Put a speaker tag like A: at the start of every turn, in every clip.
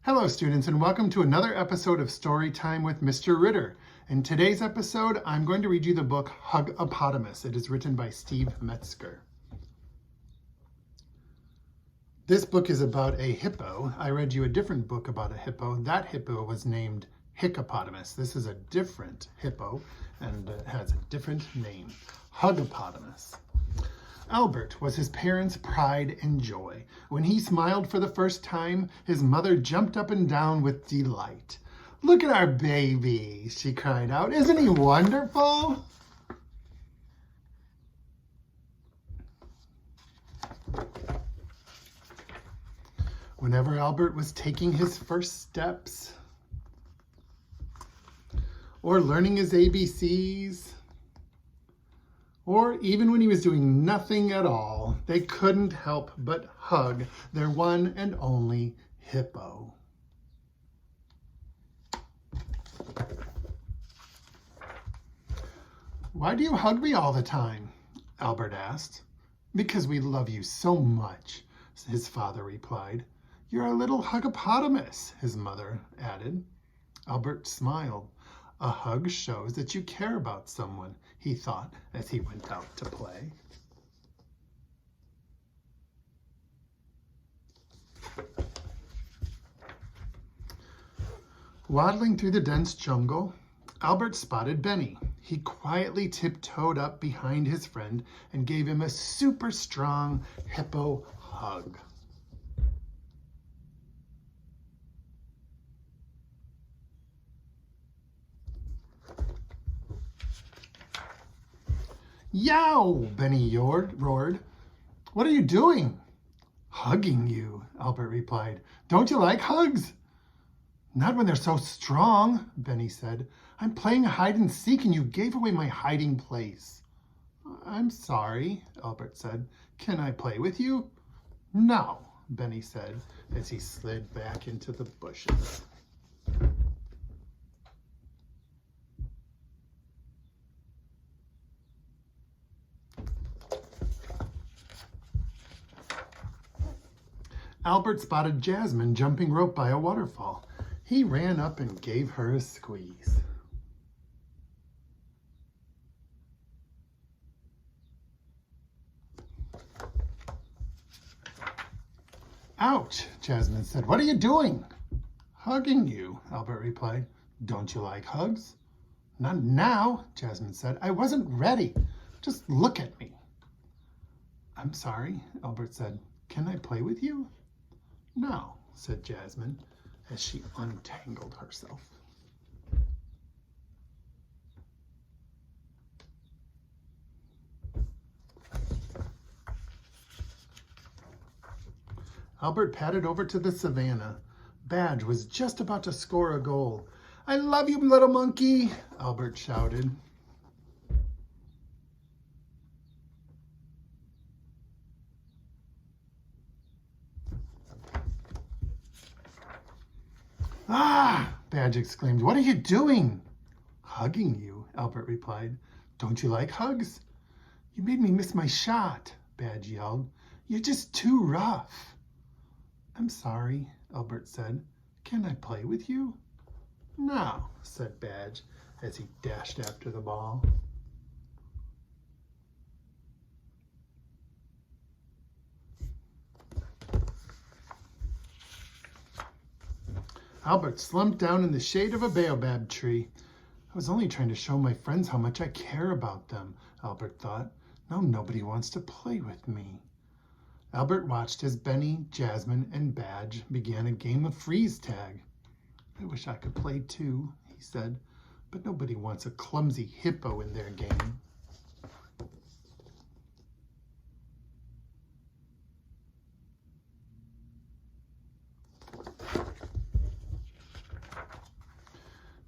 A: Hello students, and welcome to another episode of Story Time with Mr. Ritter. In today's episode, I'm going to read you the book Huggapotamus. It is written by Steve Metzger. This book is about a hippo. I read you a different book about a hippo. That hippo was named Huggapotamus. This is a different hippo and it has a different name, Huggapotamus. Albert was his parents' pride and joy. When he smiled for the first time, his mother jumped up and down with delight. "Look at our baby," she cried out. "Isn't he wonderful?" Whenever Albert was taking his first steps, or learning his ABCs, or even when he was doing nothing at all, they couldn't help but hug their one and only hippo. "Why do you hug me all the time?" Albert asked. "Because we love you so much," his father replied. "You're a little huggapotamus," his mother added. Albert smiled. "A hug shows that you care about someone," he thought as he went out to play. Waddling through the dense jungle, Albert spotted Benny. He quietly tiptoed up behind his friend and gave him a super strong hippo hug. "Yow!" Benny roared. "What are you doing?" "Hugging you," Albert replied. "Don't you like hugs?" "Not when they're so strong," Benny said. "I'm playing hide and seek and you gave away my hiding place." "I'm sorry," Albert said. "Can I play with you?" "No," Benny said as he slid back into the bushes. Albert spotted Jasmine jumping rope by a waterfall. He ran up and gave her a squeeze. "Ouch," Jasmine said. "What are you doing?" "Hugging you," Albert replied. "Don't you like hugs?" "Not now," Jasmine said. "I wasn't ready. Just look at me." "I'm sorry," Albert said. "Can I play with you?" "No," said Jasmine as she untangled herself. Albert padded over to the savannah. Badge was just about to score a goal. "I love you, little monkey," Albert shouted. "Ah!" Badge exclaimed. "What are you doing?" "Hugging you," Albert replied. "Don't you like hugs?" "You made me miss my shot," Badge yelled. "You're just too rough." "I'm sorry," Albert said. "Can I play with you?" "No," said Badge as he dashed after the ball. Albert slumped down in the shade of a baobab tree. "I was only trying to show my friends how much I care about them," Albert thought. "Now nobody wants to play with me." Albert watched as Benny, Jasmine, and Badge began a game of freeze tag. "I wish I could play too," he said, "but nobody wants a clumsy hippo in their game."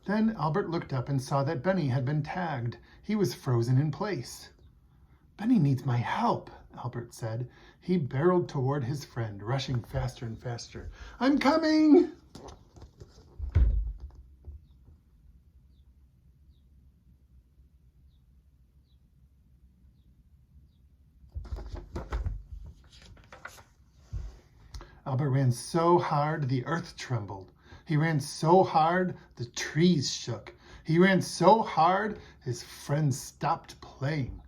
A: Then Albert looked up and saw that Benny had been tagged. He was frozen in place. "Benny needs my help," Albert said. He barreled toward his friend, rushing faster and faster. "I'm coming!" Albert ran so hard the earth trembled. He ran so hard the trees shook. He ran so hard his friends stopped playing.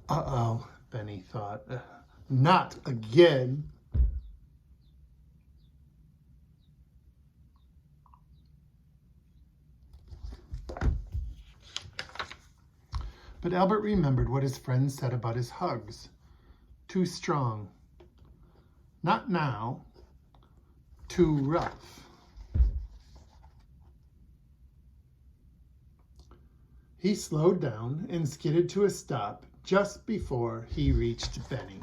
A: Uh-oh, Benny thought. Not again. But Albert remembered what his friends said about his hugs. Too strong. Not now. Too rough. He slowed down and skidded to a stop just before he reached Benny.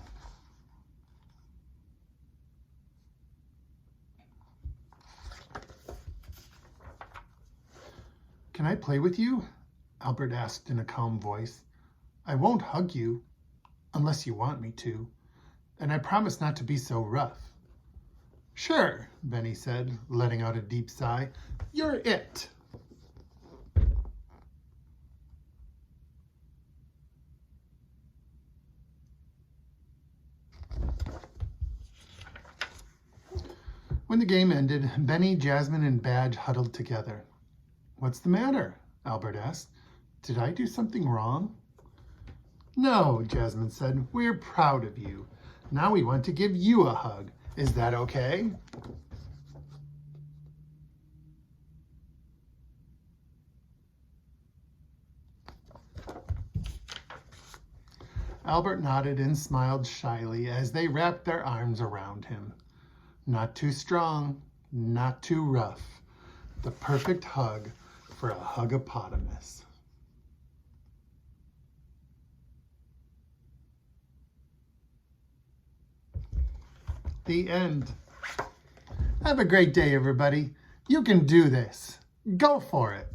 A: Can I play with you? Albert asked in a calm voice. I won't hug you unless you want me to, and I promise not to be so rough. Sure, Benny said, letting out a deep sigh. You're it. When the game ended, Benny, Jasmine, and Badge huddled together. What's the matter? Albert asked. Did I do something wrong? No, Jasmine said. We're proud of you. Now we want to give you a hug. Is that okay? Albert nodded and smiled shyly as they wrapped their arms around him. Not too strong, not too rough. The perfect hug for a Huggapotamus. The end. Have a great day, everybody. You can do this. Go for it.